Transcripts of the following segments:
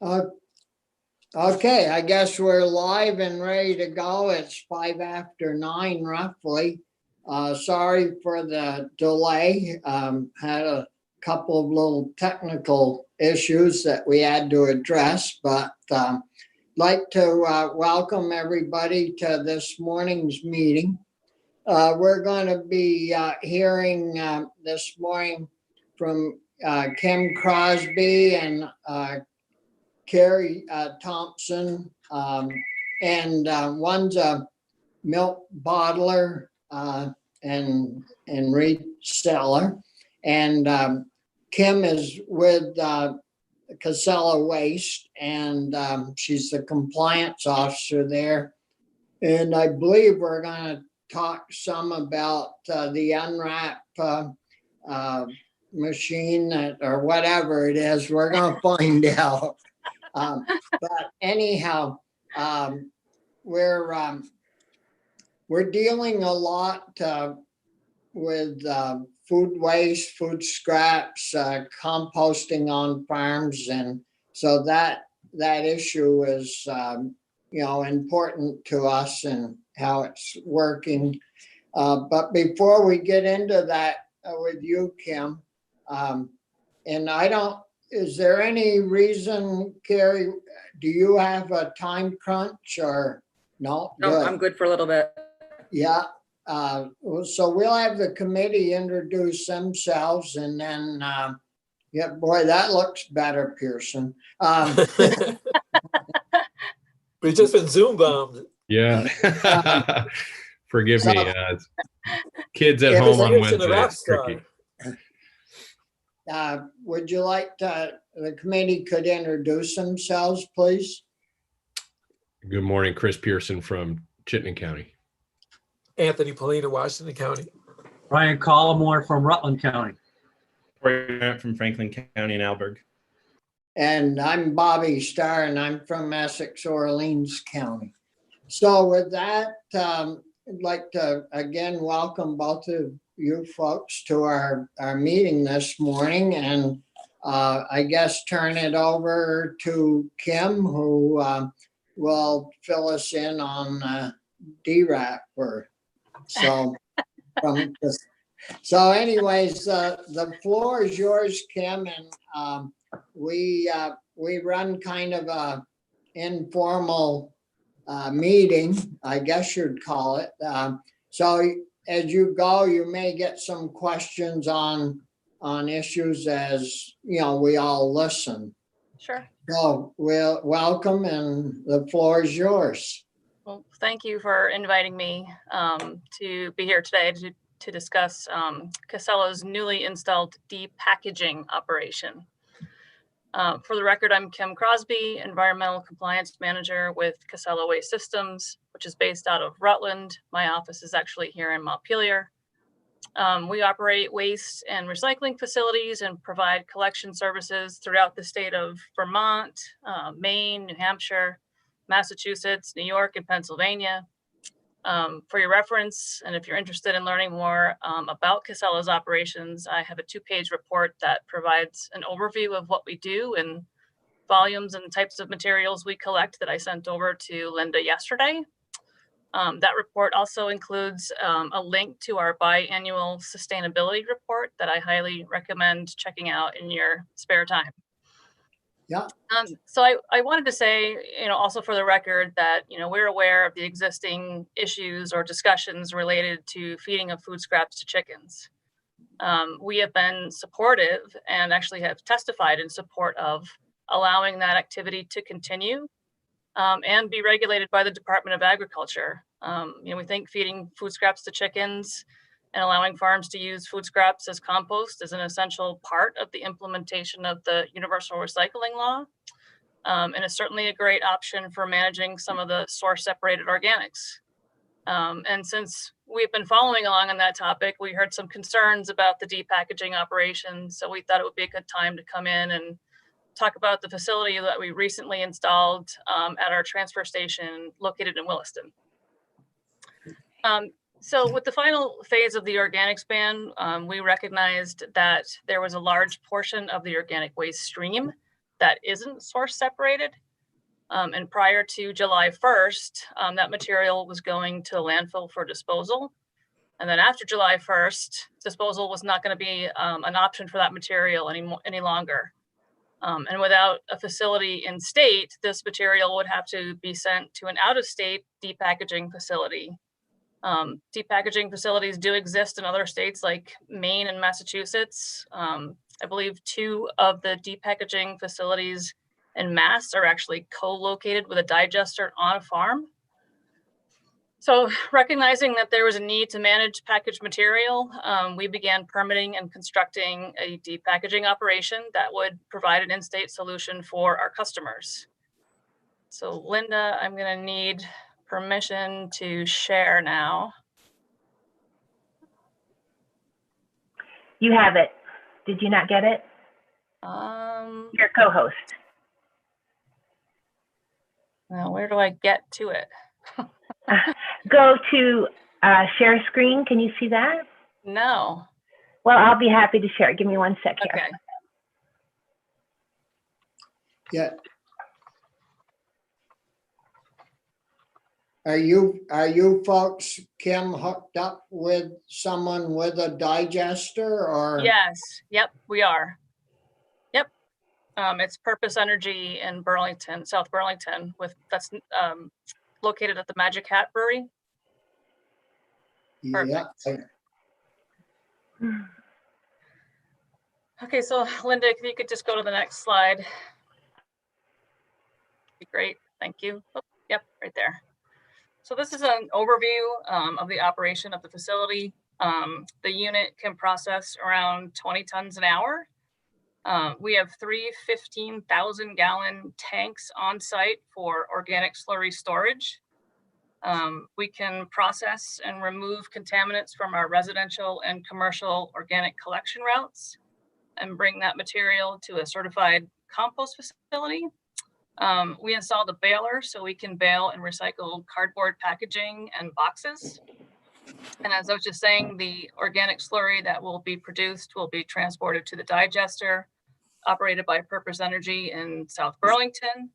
Uh, Okay, I guess we're live and ready to go. It's 9:05 roughly. Sorry for the delay. Had a couple of little technical issues that we had to address, but like to welcome everybody to this morning's meeting. We're going to be hearing this morning from Kim Crosby and Carrie Thompson, and one's a milk bottler and reseller, and Kim is with Casella Waste, and she's the compliance officer there. And I believe we're going to talk some about the unwrap machine that, or whatever it is. We're going to find out. But anyhow, we're dealing a lot with food waste, food scraps, composting on farms, and so that issue is important to us and how it's working. But before we get into that with you, Kim, and I don't. Is there any reason, Carrie, do you have a time crunch or no? No, Good. I'm good for a little bit. Yeah. So we'll have the committee introduce themselves and then, yeah, boy, that looks better, Pearson. We've just been Zoom bombed. Yeah. Forgive So- me. Kids at Yeah, home on Pearson, the Wednesday. rap It's star. tricky. Would you like the committee could introduce themselves, please? Good morning, Chris Pearson from Chittenden County. Anthony Polina, Washington County. Ryan Collmore from Rutland County. Corey Grant from Franklin County and Alberg. And I'm Bobby Starr, and I'm from Essex, Orleans County. So with that, I'd like to again welcome both of you folks to our meeting this morning, and I guess turn it over to Kim, who will fill us in on DRAP. So, so anyways, the floor is yours, Kim, and we run kind of a informal meeting, I guess you'd call it. So as you go, you may get some questions on issues as we all listen. Sure. So we'll welcome, and the floor is yours. Well, thank you for inviting me to be here today to discuss Casella's newly installed depackaging operation. For the record, I'm Kim Crosby, Environmental Compliance Manager with Casella Waste Systems, which is based out of Rutland. My office is actually here in Montpelier. We operate waste and recycling facilities and provide collection services throughout the state of Vermont, Maine, New Hampshire, Massachusetts, New York, and Pennsylvania. For your reference, and if you're interested in learning more about Casella's operations, I have a 2-page report that provides an overview of what we do and volumes and types of materials we collect that I sent over to Linda yesterday. That report also includes a link to our biannual sustainability report that I highly recommend checking out in your spare time. Yeah. So I wanted to say, also for the record that, we're aware of the existing issues or discussions related to feeding of food scraps to chickens. We have been supportive and actually have testified in support of allowing that activity to continue and be regulated by the Department of Agriculture. We think feeding food scraps to chickens and allowing farms to use food scraps as compost is an essential part of the implementation of the Universal Recycling Law. And it's certainly a great option for managing some of the source separated organics. And since we've been following along on that topic, we heard some concerns about the depackaging operations. So we thought it would be a good time to come in and talk about the facility that we recently installed at our transfer station located in Williston. So with the final phase of the organics ban, we recognized that there was a large portion of the organic waste stream that isn't source separated. And prior to July 1st, that material was going to landfill for disposal. And then after July 1st, disposal was not going to be an option for that material any longer. And without a facility in state, this material would have to be sent to an out-of-state depackaging facility. Depackaging facilities do exist in other states like Maine and Massachusetts. I believe 2 of the depackaging facilities in Mass are actually co-located with a digester on a farm. So recognizing that there was a need to manage packaged material, we began permitting and constructing a depackaging operation that would provide an in-state solution for our customers. So Linda, I'm going to need permission to share now. You have it. Did you not get it? Your co-host. Now, where do I get to it? Go to share screen. Can you see that? No. Well, I'll be happy to share it. Give me 1 sec here. Okay. Yeah. Are you folks, Kim, hooked up with someone with a digester or? Yes. Yep, we are. Yep. It's Purpose Energy in Burlington, South Burlington, that's located at the Magic Hat Brewery. Yeah. Okay, so Linda, if you could just go to the next slide. Be great, thank you. Oh, yep, right there. So this is an overview of the operation of the facility. The unit can process around 20 tons an hour. We have 3 15,000-gallon tanks on site for organic slurry storage. We can process and remove contaminants from our residential and commercial organic collection routes and bring that material to a certified compost facility. We installed a baler so we can bale and recycle cardboard packaging and boxes. And as I was just saying, the organic slurry that will be produced will be transported to the digester operated by Purpose Energy in South Burlington.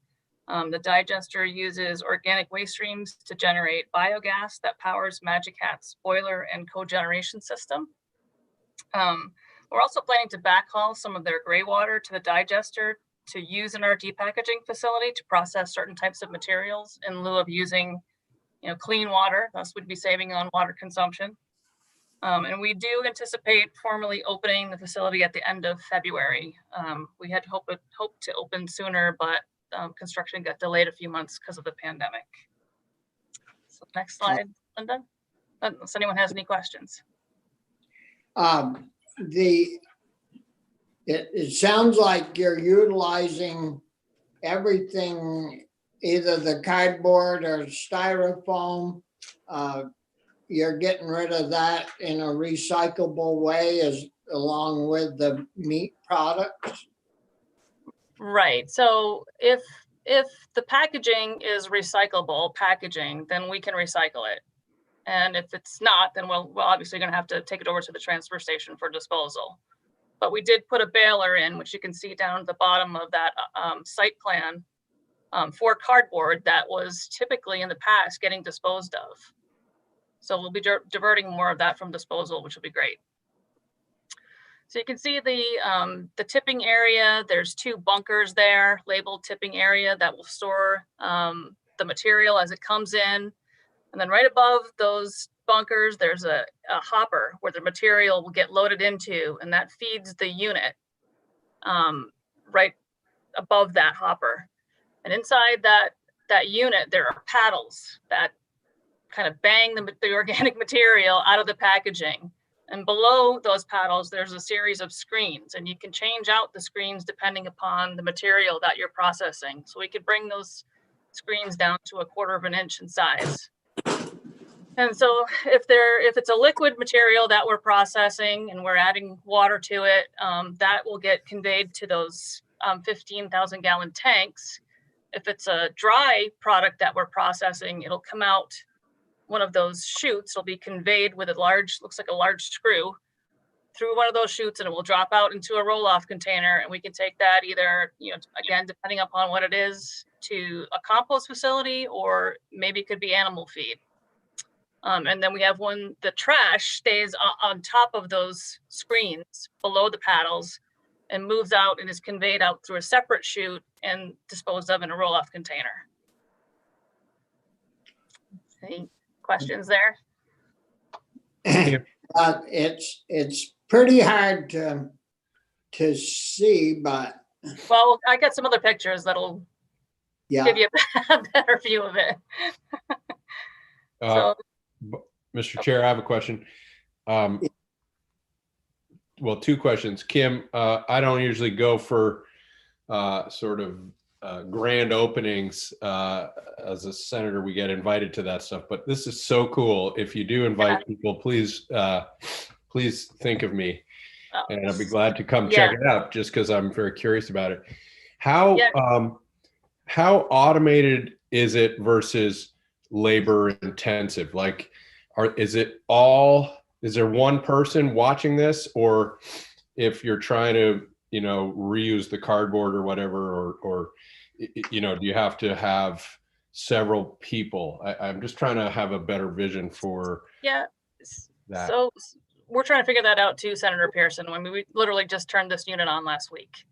The digester uses organic waste streams to generate biogas that powers Magic Hat's boiler and cogeneration system. We're also planning to backhaul some of their gray water to the digester to use in our depackaging facility to process certain types of materials in lieu of using, clean water. Thus, we'd be saving on water consumption. And we do anticipate formally opening the facility at the end of February. We had hoped to open sooner, but construction got delayed a few months because of the pandemic. So next slide, Linda, unless anyone has any questions. It sounds like you're utilizing everything, either the cardboard or styrofoam. You're getting rid of that in a recyclable way along with the meat products? Right. So if the packaging is recyclable packaging, then we can recycle it. And if it's not, then we're obviously going to have to take it over to the transfer station for disposal. But we did put a baler in, which you can see down at the bottom of that site plan for cardboard that was typically in the past getting disposed of. So we'll be diverting more of that from disposal, which will be great. So you can see the tipping area. There's 2 bunkers there, labeled tipping area, that will store the material as it comes in. And then right above those bunkers, there's a hopper where the material will get loaded into, and that feeds the unit right above that hopper. And inside that unit, there are paddles that kind of bang the organic material out of the packaging. And below those paddles, there's a series of screens, and you can change out the screens depending upon the material that you're processing. So we could bring those screens down to 1/4 inch in size. And so if it's a liquid material that we're processing and we're adding water to it, that will get conveyed to those 15,000-gallon tanks. If it's a dry product that we're processing, it'll come out one of those chutes. It'll be conveyed with looks like a large screw through one of those chutes and it will drop out into a roll-off container, and we can take that either, again, depending upon what it is, to a compost facility, or maybe it could be animal feed. And then we have the trash stays on top of those screens below the paddles and moves out and is conveyed out through a separate chute and disposed of in a roll-off container. Any questions there? It's pretty hard to see, but Well, I got some other pictures that'll yeah. give you a better view of it. Uh, Mr. Chair, I have a question. Well, two questions. Kim, I don't usually go for sort of grand openings. As a senator, we get invited to that stuff, but this is so cool. If you do invite people, please think of me, and I'll be glad to come check it out, just because I'm very curious about it. How automated is it versus labor intensive? Like, is there one person watching this, or if you're trying to, reuse the cardboard or whatever, or do you have to have several people? I'm just trying to have a better vision for that. So we're trying to figure that out too, Senator Pearson. I mean, we literally just turned this unit on last week.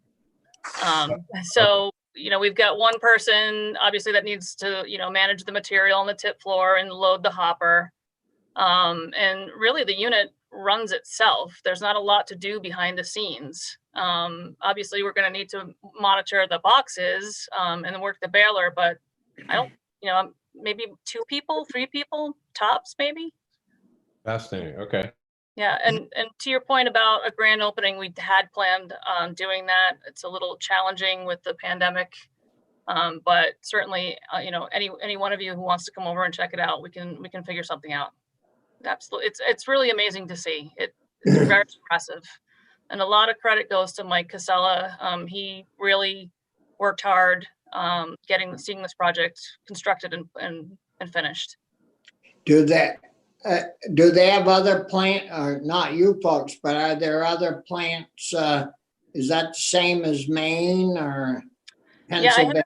So, we've got one person, obviously, that needs to, manage the material on the tip floor and load the hopper. And really the unit runs itself. There's not a lot to do behind the scenes. Obviously, we're going to need to monitor the boxes and work the baler, but I don't, maybe 2 people, 3 people tops, maybe. Fascinating. Okay. Yeah, and to your point about a grand opening, we had planned on doing that. It's a little challenging with the pandemic, but certainly, any one of you who wants to come over and check it out, we can figure something out. Absolutely, it's really amazing to see. It's very impressive, and a lot of credit goes to Mike Casella. He really worked hard seeing this project constructed and finished. Do they have other plant, or not you folks, but are there other plants? Is that the same as Maine or Pennsylvania?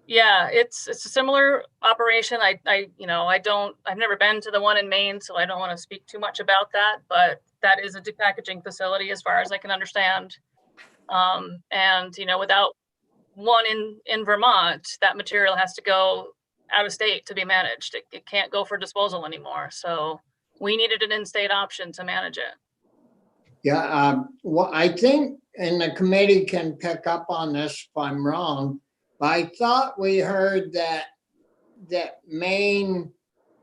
Yeah, it's a similar operation. I've never been to the one in Maine, so I don't want to speak too much about that, but that is a depackaging facility as far as I can understand. And without one in Vermont, that material has to go out of state to be managed. It can't go for disposal anymore. So we needed an in-state option to manage it. Yeah, well, I think, and the committee can pick up on this if I'm wrong, but I thought we heard that Maine,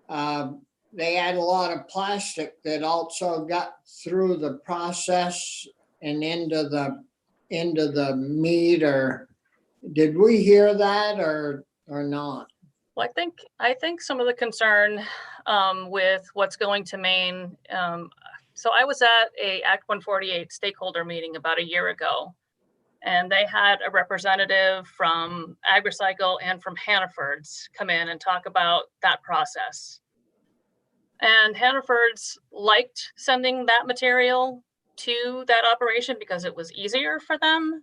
they had a lot of plastic that also got through the process and into the meat. Or did we hear that or not? Well, I think some of the concern with what's going to Maine. So I was at a Act 148 stakeholder meeting about a year ago, and they had a representative from AgriCycle and from Hannaford's come in and talk about that process. And Hannaford's liked sending that material to that operation because it was easier for them.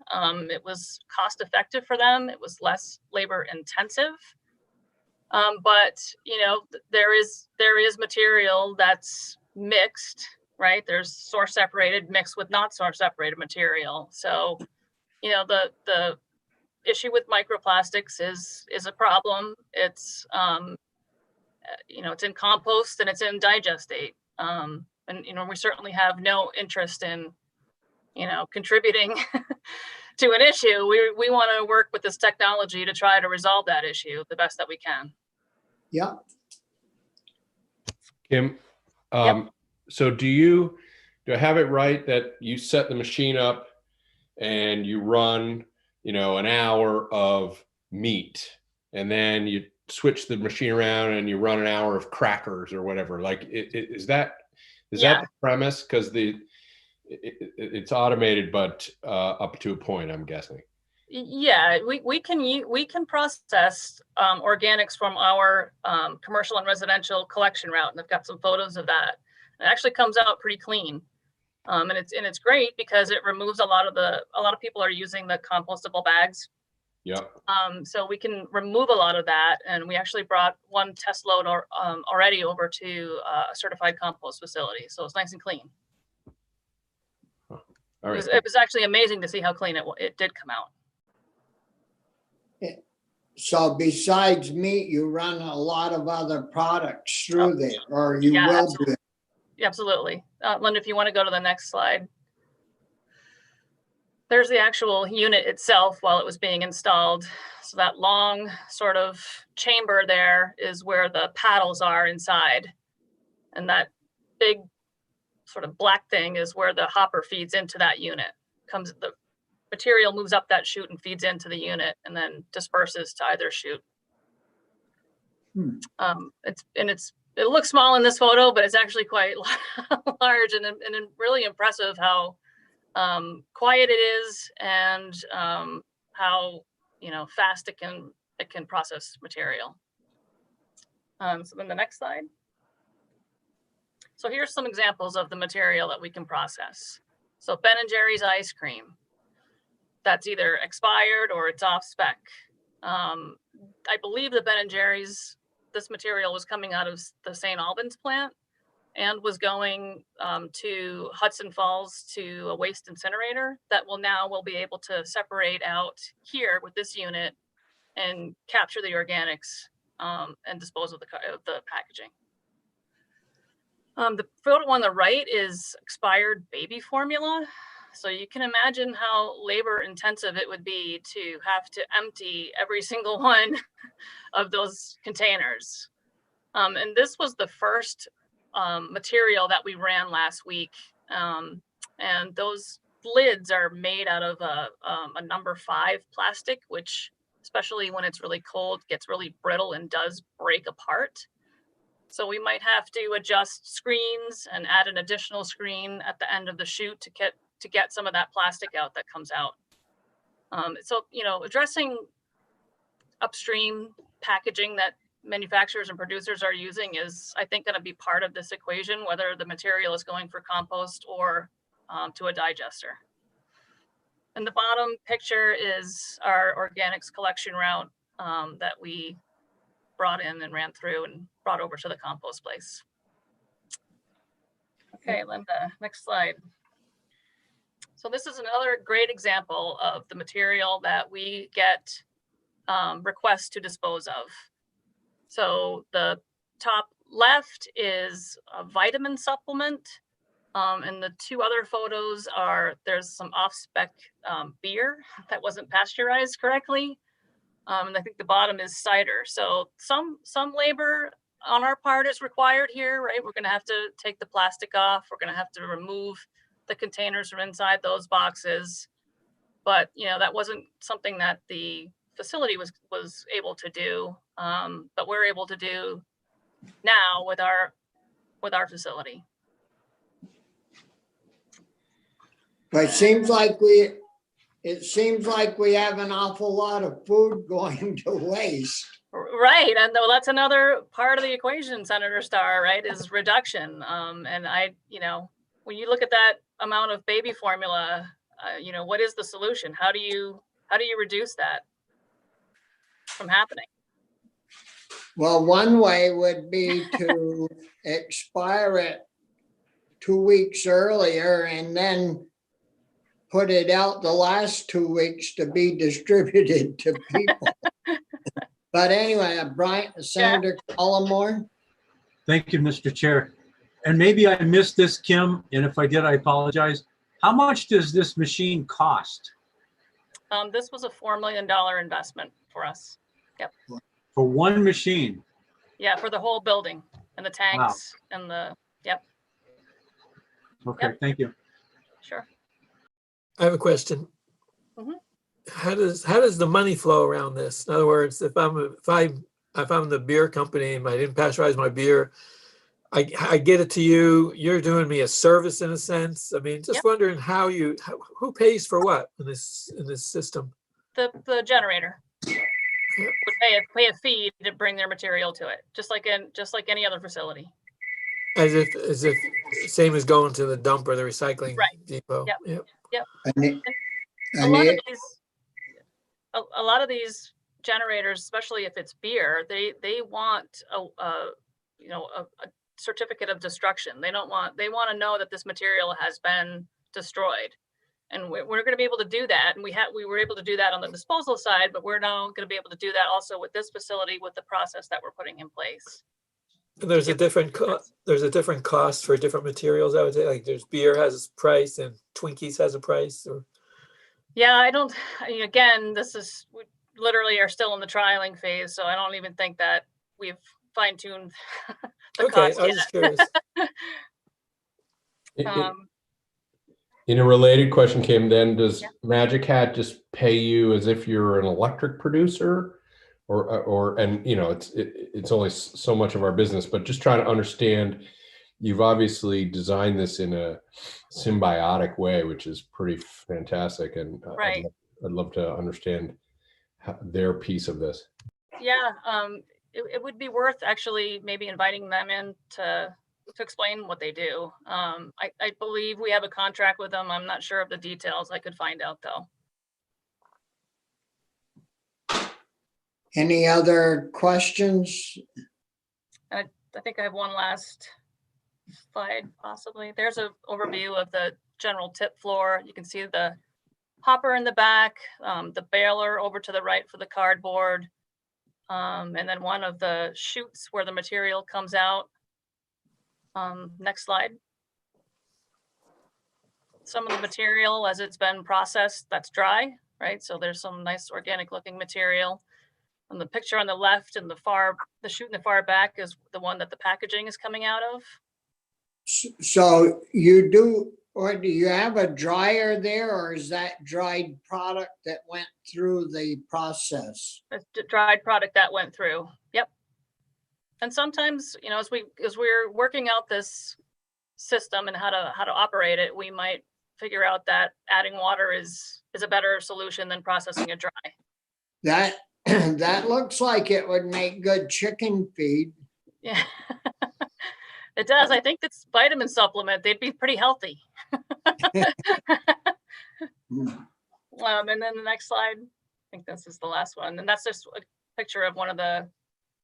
It was cost effective for them. It was less labor intensive. But there is material that's mixed, right? There's source separated mixed with not source separated material. So, the issue with microplastics is a problem. It's it's in compost and it's in digestate. And we certainly have no interest in contributing to an issue. We want to work with this technology to try to resolve that issue the best that we can. Yeah. Kim, so do I have it right that you set the machine up and you run, an hour of meat, and then you switch the machine around and you run an hour of crackers or whatever? Like, is that the premise? Because it's automated, but up to a point, I'm guessing. Yeah, we can process organics from our commercial and residential collection route, and I've got some photos of that. It actually comes out pretty clean. And it's great because it removes a lot of people are using the compostable bags. Yep. So we can remove a lot of that. And we actually brought one test load already over to a certified compost facility. So it's nice and clean. All right. It was actually amazing to see how clean it did come out. So besides meat, you run a lot of other products through there, or you yeah, will absolutely. do. Absolutely. Linda, if you want to go to the next slide. There's the actual unit itself while it was being installed. So that long sort of chamber there is where the paddles are inside. And that big sort of black thing is where the hopper feeds into that unit. The material moves up that chute and feeds into the unit and then disperses to either chute. It looks small in this photo, but it's actually quite large and really impressive how quiet it is and how fast it can process material. So then the next slide. So here's some examples of the material that we can process. So Ben and Jerry's ice cream, that's either expired or it's off spec. I believe that Ben and Jerry's, this material was coming out of the St. Albans plant and was going to Hudson Falls to a waste incinerator that will be able to separate out here with this unit and capture the organics and dispose of the packaging. The photo on the right is expired baby formula. So you can imagine how labor intensive it would be to have to empty every single one of those containers. And this was the first material that we ran last week. And those lids are made out of a number 5 plastic, which especially when it's really cold, gets really brittle and does break apart. So we might have to adjust screens and add an additional screen at the end of the chute to get some of that plastic out that comes out. So, addressing upstream packaging that manufacturers and producers are using is, I think, going to be part of this equation, whether the material is going for compost or to a digester. And the bottom picture is our organics collection route that we brought in and ran through and brought over to the compost place. Okay, Linda, next slide. So this is another great example of the material that we get requests to dispose of. So the top left is a vitamin supplement. And the 2 other photos there's some off-spec beer that wasn't pasteurized correctly. And I think the bottom is cider. So some labor on our part is required here, right? We're gonna have to take the plastic off. We're gonna have to remove the containers from inside those boxes. But that wasn't something that the facility was able to do, but we're able to do now with our facility. But it seems like we have an awful lot of food going to waste. Right, and that's another part of the equation, Senator Starr, right, is reduction. And when you look at that amount of baby formula, what is the solution? How do you reduce that from happening? Well, one way would be to expire it 2 weeks earlier and then put it out the last 2 weeks to be distributed to people. But anyway, Senator Collmore. Thank you, Mr. Chair. And maybe I missed this, Kim, and if I did, I apologize. How much does this machine cost? This was a $4 million investment for us. Yep. For one machine? Yeah, for the whole building and the tanks and yep. Okay, Thank you. Sure. I have a question. Mhm. How does the money flow around this? In other words, if I'm the beer company and I didn't pasteurize my beer, I get it to you. You're doing me a service in a sense. I mean, just wondering who pays for what in this system? The generator would pay a fee to bring their material to it, just like any other facility. as if same as going to the dump or the recycling Right. depot. Yep. Yep. And A lot of it- these, a lot of these generators, especially if it's beer, they want you know, a certificate of destruction. They want to know that this material has been destroyed. And we're going to be able to do that. And we were able to do that on the disposal side, but we're now going to be able to do that also with this facility with the process that we're putting in place. And there's a Yep. different cost for different materials. I would say, like, there's beer has a price and Twinkies has a price. Or Yeah, I mean, again, we literally are still in the trialing phase, so I don't even think that we've fine-tuned the okay, cost I was yet. just curious. In a related question, Kim, then does Yeah. Magic Hat just pay you as if you're an electric producer, or and you know it's only so much of our business, but just trying to understand. You've obviously designed this in a symbiotic way, which is pretty fantastic, and Right. I'd love to understand their piece of this. Yeah, it would be worth actually maybe inviting them in to explain what they do. I believe we have a contract with them. I'm not sure of the details. I could find out though. Any other questions? I think I have one last slide possibly. There's an overview of the general tip floor. You can see the hopper in the back, the baler over to the right for the cardboard, and then one of the chutes where the material comes out. Next slide. Some of the material as it's been processed, that's dry, right? So there's some nice organic looking material. And the picture on the left and the chute in the far back is the one that the packaging is coming out of. So you do, or do you have a dryer there, or is that dried product that went through the process? It's the dried product that went through. Yep. And sometimes, you know, as we're working out this system and how to operate it, we might figure out that adding water is a better solution than processing it dry. That that looks like it would make good chicken feed. Yeah. It does. I think it's vitamin supplement. They'd be pretty healthy. And then the next slide, I think this is the last one. And that's just a picture of one of the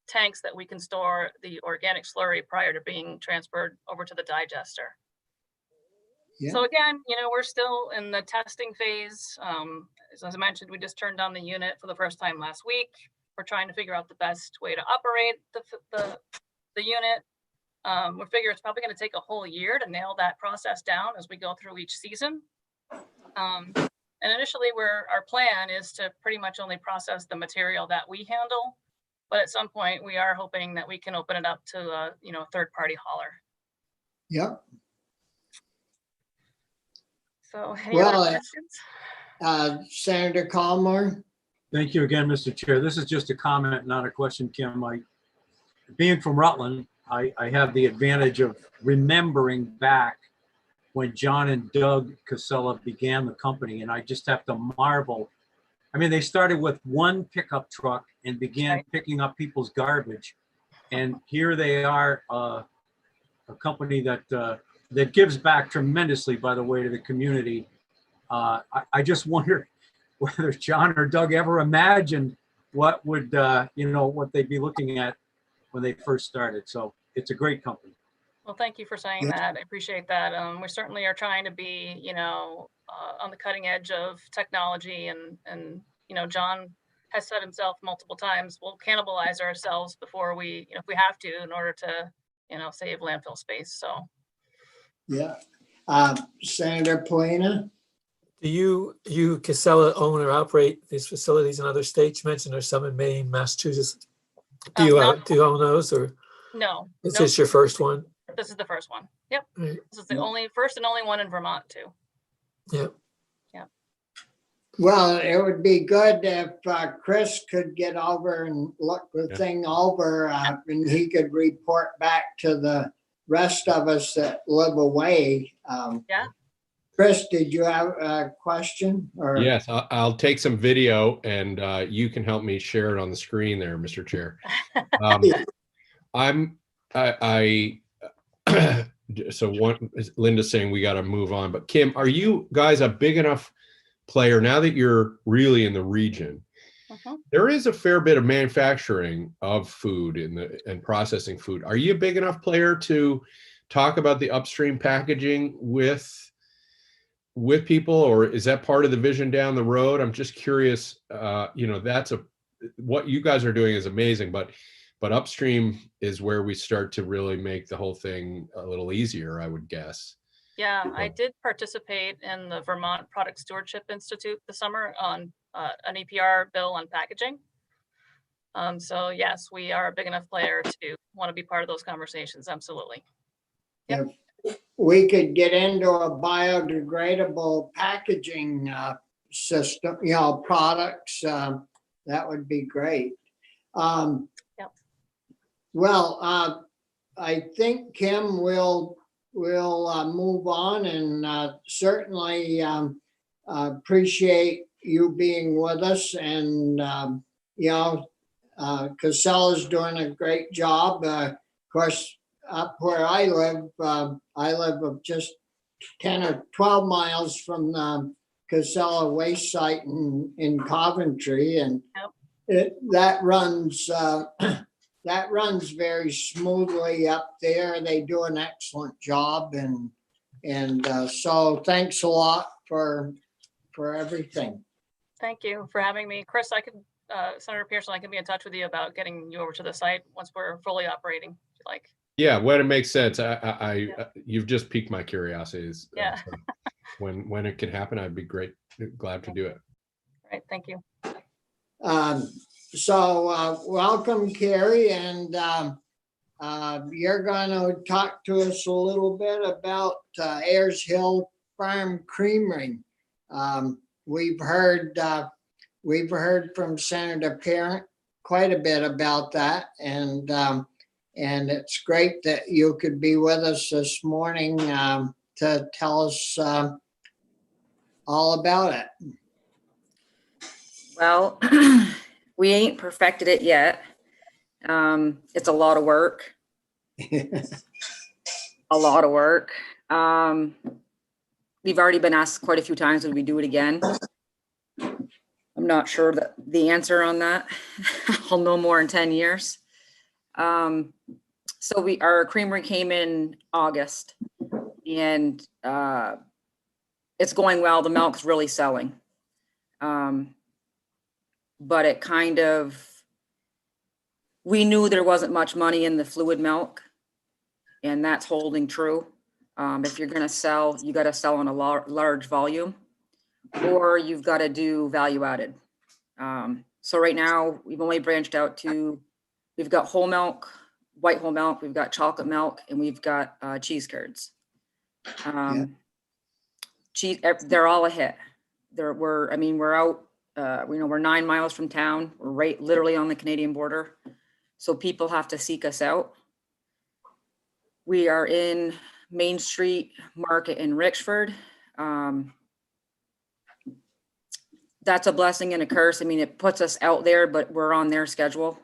tanks that we can store the organic slurry prior to being transferred over to the digester. Yeah. So again, you know, we're still in the testing phase. As I mentioned, we just turned on the unit for the first time last week. We're trying to figure out the best way to operate the unit. We figure it's probably going to take a whole year to nail that process down as we go through each season. And initially, our plan is to pretty much only process the material that we handle. But at some point, we are hoping that we can open it up to a third-party hauler. Yep. So, any other Well, questions? Senator Calmer? Thank you again, Mr. Chair. This is just a comment, not a question, Kim. Being from Rutland, I have the advantage of remembering back when John and Doug Casella began the company, and I just have to marvel. I mean, they started with one pickup truck and began picking up people's garbage, and here they are, a company that gives back tremendously, by the way, to the community. I just wonder whether John or Doug ever imagined what would what they'd be looking at when they first started. So it's a great company. Well, thank you for saying that. I appreciate that. We certainly are trying to be, on the cutting edge of technology, and John has said himself multiple times, we'll cannibalize ourselves before we, if we have to, in order to, save landfill space. So. Yeah. Senator Polina? Do you Casella own or operate these facilities in other states? You mentioned there's some in Maine, Massachusetts. Do you own those, or No. is Nope. this your first one? This is the first one. Yep. Right. This is the first and only one in Vermont too. Yep. Well, it would be good if Chris could get over and look the thing over, and he could report back to the rest of us that live away. Yeah. Chris, did you have a question? Or? Yes, I'll take some video, and you can help me share it on the screen there, Mr. Chair. I so one, Linda's saying we got to move on, but Kim, are you guys a big enough player now that you're really in the region? There is a fair bit of manufacturing of food and processing food. Are you a big enough player to talk about the upstream packaging with people, or is that part of the vision down the road? I'm just curious. That's what you guys are doing is amazing, but upstream is where we start to really make the whole thing a little easier, I would guess. Yeah, I did participate in the Vermont Product Stewardship Institute this summer on an EPR bill on packaging. So yes, we are a big enough player to want to be part of those conversations. Absolutely. Yep. If we could get into a biodegradable packaging system, products, that would be great. Yep. Well, I think Kim will move on, and certainly appreciate you being with us. And Casella's doing a great job. Of course, up where I live just 10 or 12 miles from the Casella waste site in Coventry, and that runs very smoothly up there. They do an excellent job, and so thanks a lot for everything. Thank you for having me, Chris. Senator Pearson, I can be in touch with you about getting you over to the site once we're fully operating, if you like. Yeah, when it makes sense. You've just piqued my curiosity. Yeah. When it can happen, I'd be glad to do it. Right, thank you. So welcome, Carrie, and you're going to talk to us a little bit about Ayers Hill Farm Creamery. We've heard from Senator Parent quite a bit about that, and it's great that you could be with us this morning to tell us all about it. Well, we ain't perfected it yet. It's a lot of work. A lot of work. We've already been asked quite a few times, would we do it again? I'm not sure that the answer on that. I'll know more in 10 years. So our creamery came in August, and it's going well. The milk's really selling. But it we knew there wasn't much money in the fluid milk, and that's holding true. If you're going to sell, you got to sell in a large volume, or you've got to do value added. So right now we've only branched out we've got whole milk, white whole milk, we've got chocolate milk, and we've got cheese curds. Cheese, they're all a hit. We're out. We're 9 miles from town. We're right literally on the Canadian border. So people have to seek us out. We are in Main Street Market in Richford. That's a blessing and a curse. It puts us out there, but we're on their schedule.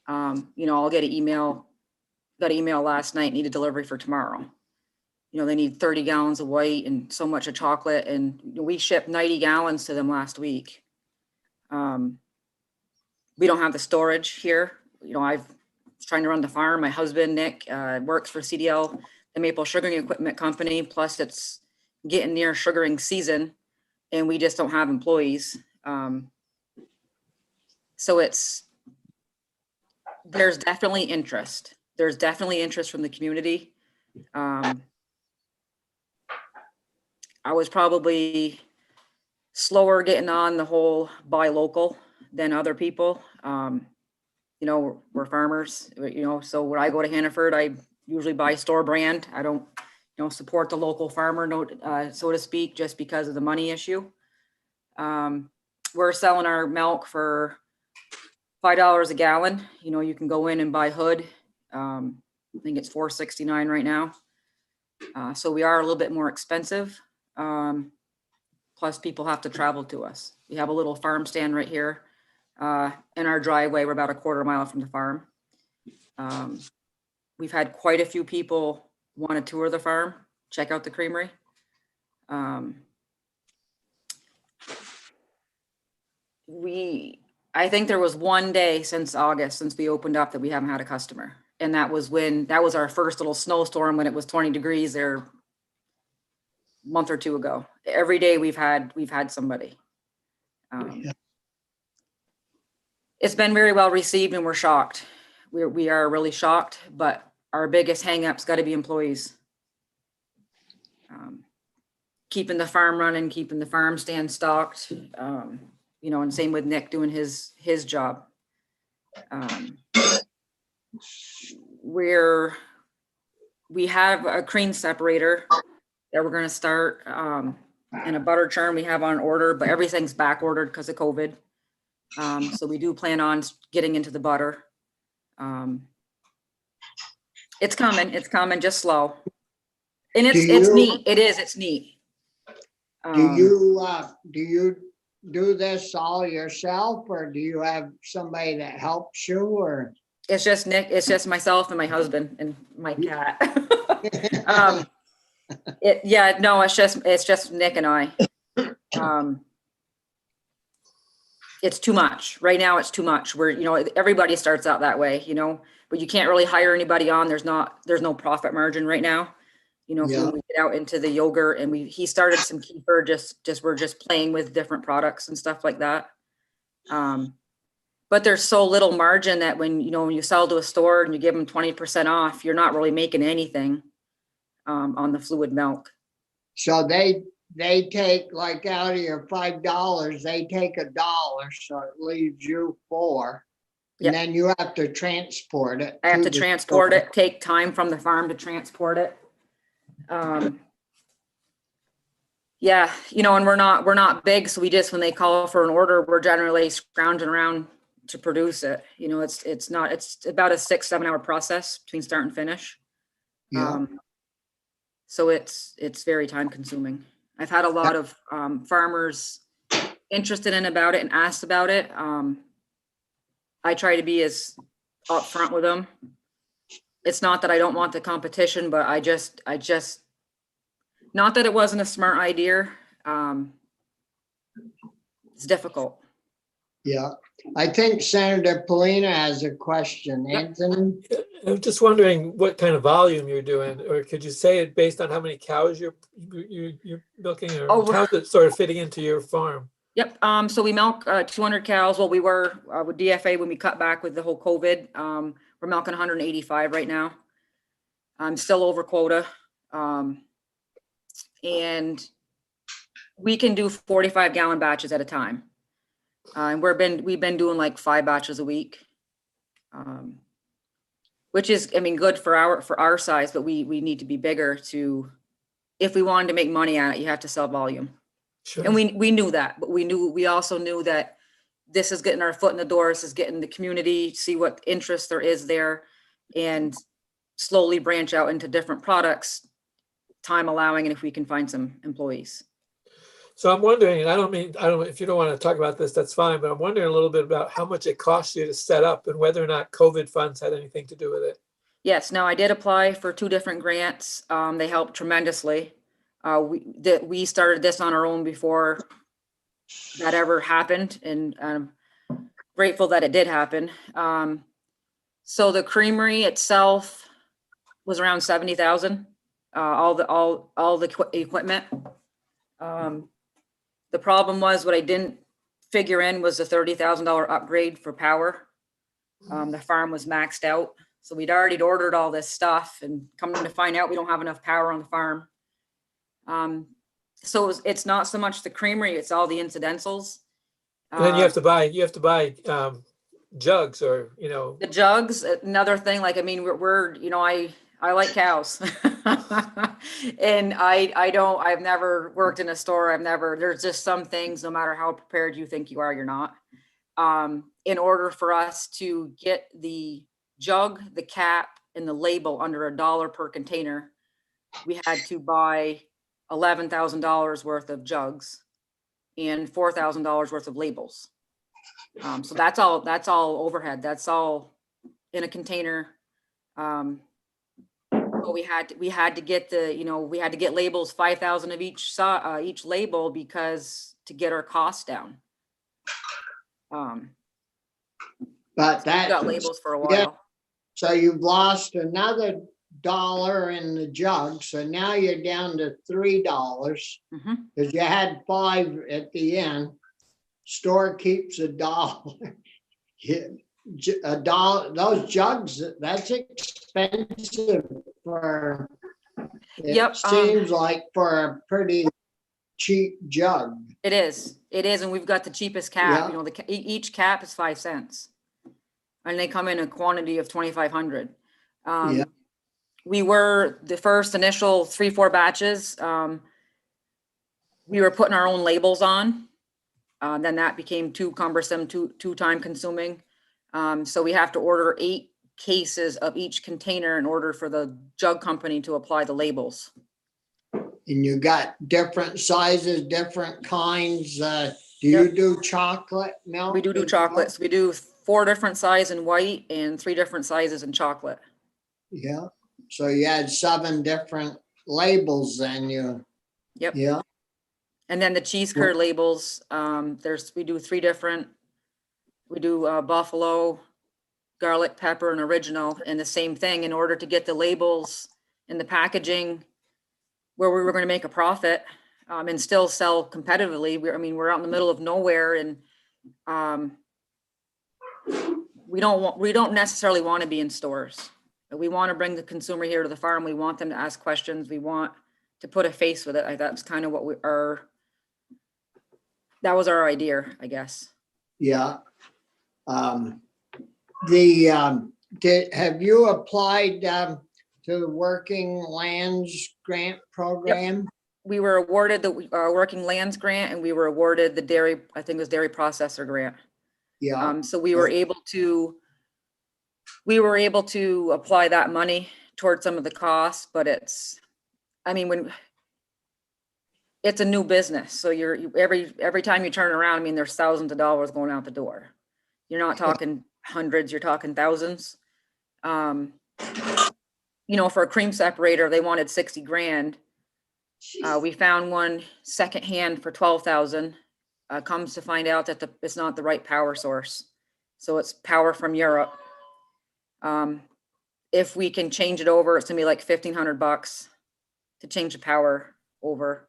I'll get an email. Got an email last night, need a delivery for tomorrow. They need 30 gallons of white and so much of chocolate. And we shipped 90 gallons to them last week. We don't have the storage here. I was trying to run the farm. My husband, Nick, works for CDL, the maple sugaring equipment company. Plus it's getting near sugaring season, and we just don't have employees. So there's definitely interest. There's definitely interest from the community. I was probably slower getting on the whole buy local than other people. We're farmers, so when I go to Hannaford, I usually buy store brand. I don't, support the local farmer, so to speak, just because of the money issue. We're selling our milk for $5 a gallon. You can go in and buy Hood. I think it's $4.69 right now. So we are a little bit more expensive. Plus people have to travel to us. We have a little farm stand right here in our driveway. We're about a quarter mile from the farm. We've had quite a few people want to tour the farm, check out the creamery. I think there was one day since August, since we opened up, that we haven't had a customer. And that was our first little snowstorm when it was 20 degrees there a month or two ago. Every day we've had somebody. It's been very well received and we're shocked. We are really shocked, but our biggest hang-up's got to be employees. Keeping the farm running, keeping the farm stand stocked, you know, and same with Nick doing his job. We have a cream separator that we're going to start, and a butter churn we have on order, but everything's back ordered because of COVID. So we do plan on getting into the butter. It's coming, just slow. And it's neat. It's neat. Do you do this all yourself, or do you have somebody that helps you, or? It's just Nick, it's just myself and my husband and my cat. It's just Nick and I. It's too much. Right now it's too much. Everybody starts out that way, but you can't really hire anybody on. There's no profit margin right now. When we get out into the yogurt, and he started some kefir, we're just playing with different products and stuff like that. But there's so little margin that when you sell to a store and you give them 20% off, you're not really making anything on the fluid milk. So they take, like, out of your $5, they take $1, so it leaves you $4. Yep. And then you have to transport it. I have to transport it, take time from the farm to transport it. And we're not big, so when they call for an order, we're generally scrounging around to produce it. It's about a 6-7 hour process between start and finish. Yeah. So it's very time consuming. I've had a lot of farmers interested in about it and asked about it. I try to be as upfront with them. It's not that I don't want the competition, but I just not that it wasn't a smart idea. It's difficult. Yeah. I think Senator Polina has a question. Yep. Anthony? I'm just wondering what kind of volume you're doing, or could you say it based on how many cows you're milking, or how's it sort of fitting into your farm? Yep. So we milk 200 cows. Well, we were with DFA when we cut back with the whole COVID. We're milking 185 right now. I'm still over quota. And we can do 45-gallon batches at a time. And we've been doing like 5 batches a week, which is, good for our size, but we need to be bigger if we wanted to make money at it, you have to sell volume. Sure. And we knew that, but we also knew that this is getting our foot in the door. This is getting the community, see what interest there is there, and slowly branch out into different products, time allowing, and if we can find some employees. So I'm wondering, and I don't if you don't want to talk about this, that's fine, but I'm wondering a little bit about how much it costs you to set up and whether or not COVID funds had anything to do with it. Yes, now I did apply for 2 different grants. They helped tremendously. We started this on our own before that ever happened, and I'm grateful that it did happen. So the creamery itself was around 70,000, all the equipment. The problem was, what I didn't figure in was the $30,000 upgrade for power. The farm was maxed out, so we'd already ordered all this stuff, and coming to find out we don't have enough power on the farm. So it's not so much the creamery, it's all the incidentals. And then you have to buy jugs, or the jugs. Another thing, I like cows, and I've never worked in a store. There's just some things, no matter how prepared you think you are, you're not. In order for us to get the jug, the cap, and the label under $1 per container, we had to buy $11,000 worth of jugs and $4,000 worth of labels. So that's all overhead. That's all in a container. But we had to get the, we had to get labels 5,000 of each label because to get our costs down. But We that. got labels for a Yeah. while. So you've lost another $1 in the jug, so now you're down to $3 Mhm. because you had 5 at the end. Store keeps $1. $1, those jugs, that's expensive for. Yep, It seems like for a pretty cheap jug. It is, and we've got the cheapest cap, Yeah. each cap is 5 cents. And they come in a quantity of 2,500. Yeah. We were the first initial 3-4 batches. We were putting our own labels on. Then that became too cumbersome, too time consuming. So we have to order 8 cases of each container in order for the jug company to apply the labels. And you got different sizes, different kinds. Do you do chocolate milk? We do as well? chocolates. We do 4 different sizes in white and 3 different sizes in chocolate. Yeah, so you had 7 different labels then Yep. yeah, And then the cheese curd labels, we do 3 different. We do buffalo, garlic, pepper, and original, and the same thing in order to get the labels and the packaging where we were going to make a profit and still sell competitively. We're out in the middle of nowhere, and we don't necessarily want to be in stores. We want to bring the consumer here to the farm. We want them to ask questions. We want to put a face with it. That's kind of what that was our idea, I guess. yeah. Have you applied to the Working Lands Grant Program? We were awarded the Working Lands Grant, and we were awarded the dairy processor grant. Yeah, So we were able to apply that money towards some of the costs, but it's a new business. So every time you turn around, there's thousands of dollars going out the door. You're not talking hundreds, you're talking thousands. For a cream separator, they wanted 60 grand. We found one secondhand for 12,000. Comes to find out that it's not the right power source. So it's power from Europe. If we can change it over, it's gonna be like $1,500 to change the power over.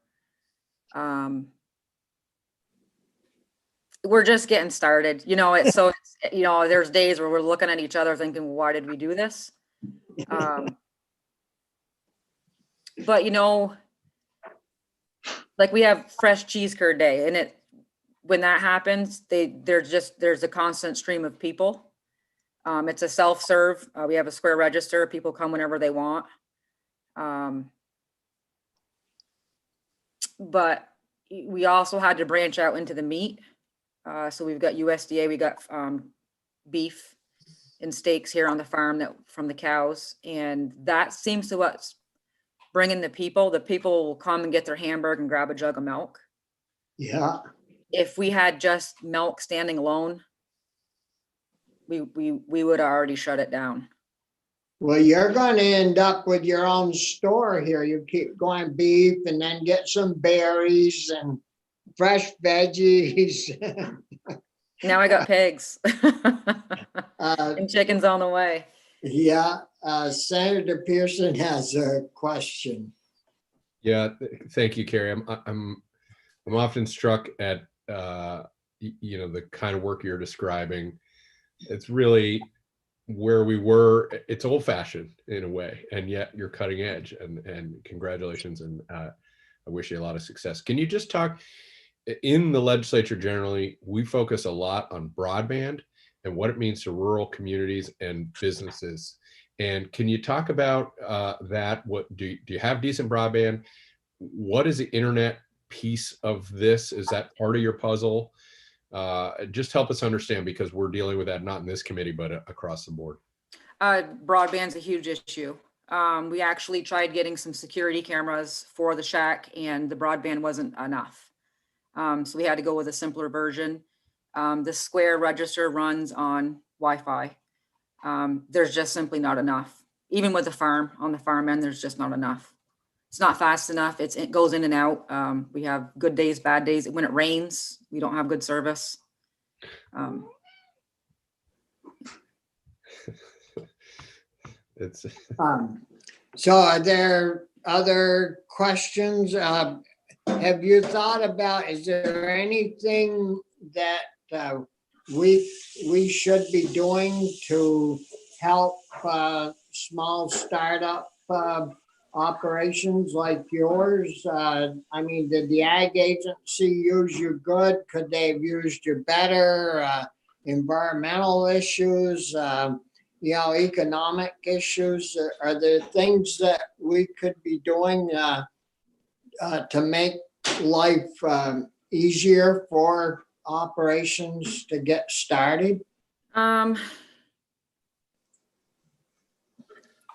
We're just getting started, there's days where we're looking at each other thinking, well, why did we do this? But like we have fresh cheese curd day, and when that happens, there's a constant stream of people. It's a self-serve. We have a square register. People come whenever they want. But we also had to branch out into the meat. So we've got USDA, we got beef and steaks here on the farm from the cows. And that seems to what's bringing the people. The people will come and get their hamburger and grab a jug of milk. yeah. If we had just milk standing alone, we would have already shut it down. Well, you're going to end up with your own store here. You keep going beef and then get some berries and fresh veggies. Now I got pigs and chickens on the way. Yeah, Senator Pearson has a question. Yeah, thank you, Carrie. I'm often struck at the kind of work you're describing. It's really where we were. It's old fashioned in a way, and yet you're cutting edge. And congratulations, and I wish you a lot of success. Can you just talk? In the legislature generally, we focus a lot on broadband and what it means to rural communities and businesses. And can you talk about that? What do you have decent broadband? What is the internet piece of this? Is that part of your puzzle? Just help us understand, because we're dealing with that not in this committee, but across the board. Broadband's a huge issue. We actually tried getting some security cameras for the shack, and the broadband wasn't enough. So we had to go with a simpler version. The Square register runs on Wi-Fi. There's just simply not enough. even with the farm, on the farm end, there's just not enough. It's not fast enough. It goes in and out. We have good days, bad days. When it rains, we don't have good service. It's So are there other questions? Have you thought about, is there anything that we should be doing to help small startup operations like yours? I mean, did the ag agency use you good? Could they have used you better? Environmental issues, economic issues? Are there things that we could be doing to make life easier for operations to get started?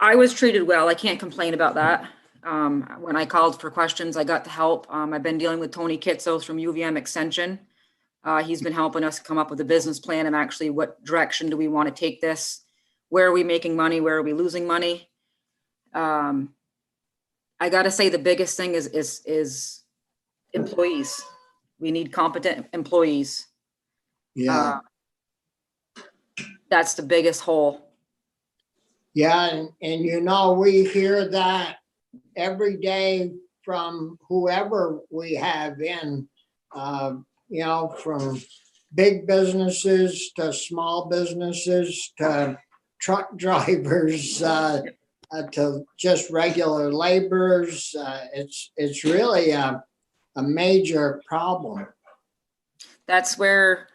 I was treated well. I can't complain about that. When I called for questions, I got the help. I've been dealing with Tony Kitsos from UVM Extension. He's been helping us come up with a business plan and actually what direction do we want to take this? Where are we making money? Where are we losing money? I got to say the biggest thing is employees. We need competent employees. Yeah. That's the biggest hole. Yeah, and we hear that every day from whoever we have in, from big businesses to small businesses to truck drivers to just regular laborers. It's really a major problem. That's where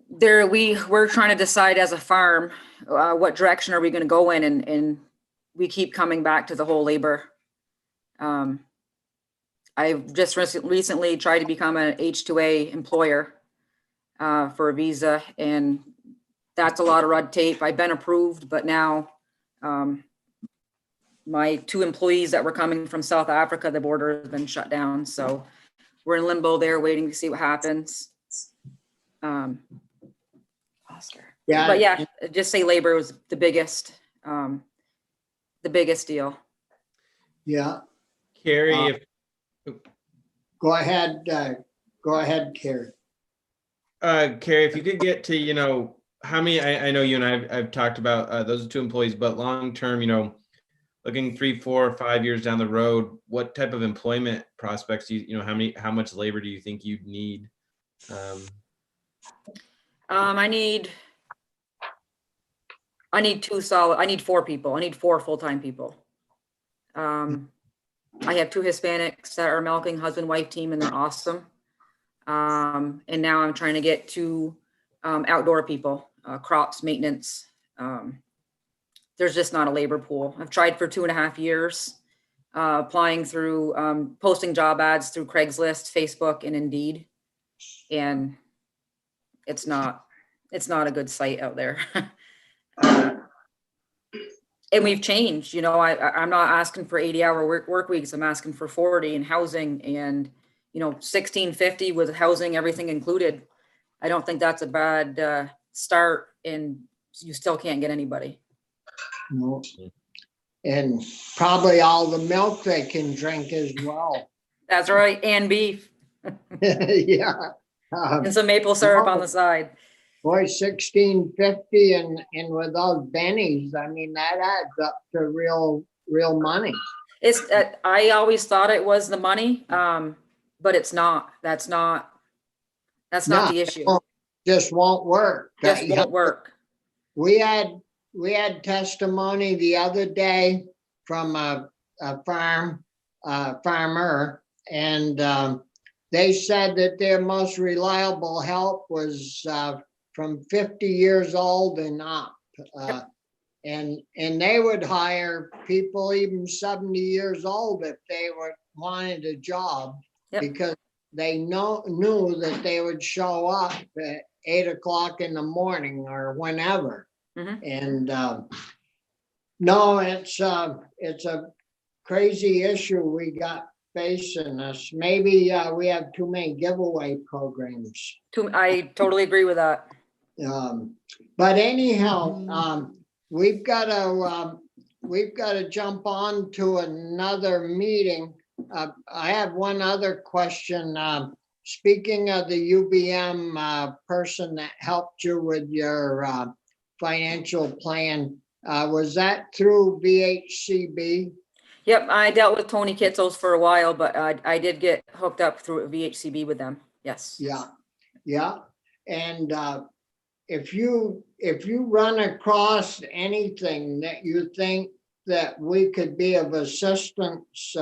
we're trying to decide as a farm, what direction are we going to go in, and we keep coming back to the whole labor. I've just recently tried to become an H-2A employer for a visa, and that's a lot of red tape. I've been approved, but now my 2 employees that were coming from South Africa, the border has been shut down. So we're in limbo there waiting to see what happens. Oscar. Yeah. But yeah, just say labor was the biggest deal. Yeah. Carrie, Go ahead, Carrie. Carrie, if you could get to, how many, I know you and I've talked about those 2 employees, but long-term, looking 3, 4, 5 years down the road, what type of employment prospects do how much labor do you think you'd need? I need 4 people. I need 4 full-time people. I have 2 Hispanics that are milking, husband-wife team, and they're awesome. And now I'm trying to get 2 outdoor people, crops, maintenance. There's just not a labor pool. I've tried for 2.5 years, applying through, posting job ads through Craigslist, Facebook, and Indeed. And it's not a good site out there. And we've changed, I'm not asking for 80-hour work weeks. I'm asking for 40 in housing and, $16.50 with housing, everything included. I don't think that's a bad start, and you still can't get anybody. No. And probably all the milk they can drink as well. That's right, and beef. Yeah. And some maple syrup on the side. Boy, $16.50 and with those bennies, I mean, that adds up to real money. It's I always thought it was the money, but it's not. That's not the issue. Just won't work. Just won't work. We had testimony the other day from a farmer, and they said that their most reliable help was from 50 years old and up. And they would hire people even 70 years old if they wanted a job. Yep. Because they knew that they would show up at 8 o'clock in the morning or whenever. Mm-hmm. And no, it's a crazy issue we got facing us. Maybe we have too many giveaway programs. I totally agree with that. But anyhow, we've got to jump on to another meeting. I have one other question. Speaking of the UBM person that helped you with your financial plan, was that through VHCB? Yep, I dealt with Tony Kitzel's for a while, but I did get hooked up through VHCB with them. Yes. Yeah, yeah. And if you run across anything that you think that we could be of assistance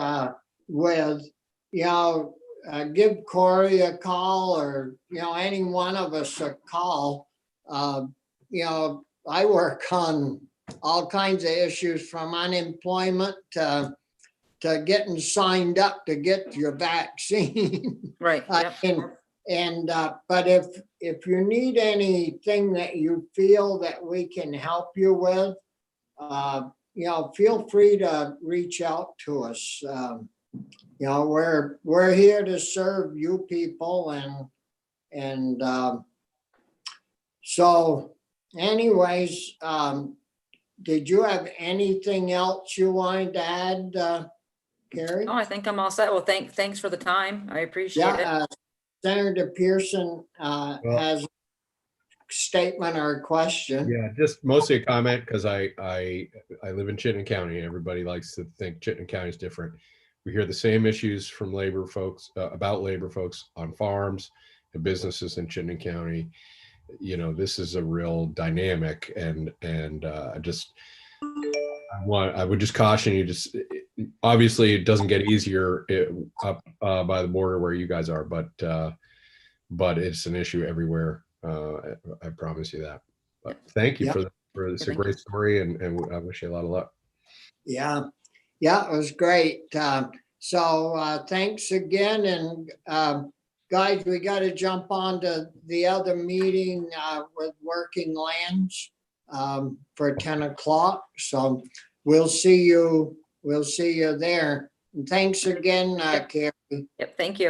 with, give Corey a call, or, any one of us a call. I work on all kinds of issues, from unemployment to getting signed up to get your vaccine. Right. Yep. But if you need anything that you feel that we can help you with, feel free to reach out to us. We're here to serve you people, and so anyways, did you have anything else you wanted to add, Carrie? No, I think I'm all set. Well, thanks for the time. I appreciate it. Yeah, Senator Pearson has a statement or a question. Yeah, just mostly a comment, because I live in Chittenden County. Everybody likes to think Chittenden County is different. We hear the same issues from labor folks about labor folks on farms and businesses in Chittenden County. This is a real dynamic, and I would just caution you. Obviously, it doesn't get easier up by the border where you guys are, but it's an issue everywhere. I promise you that. But thank you for this. A great story, and I wish you a lot of luck. Yeah, it was great. So thanks again, and guys, we got to jump on to the other meeting with Working Lands for 10 o'clock. So we'll see you there. And thanks again, Carrie. Yep. Thank you.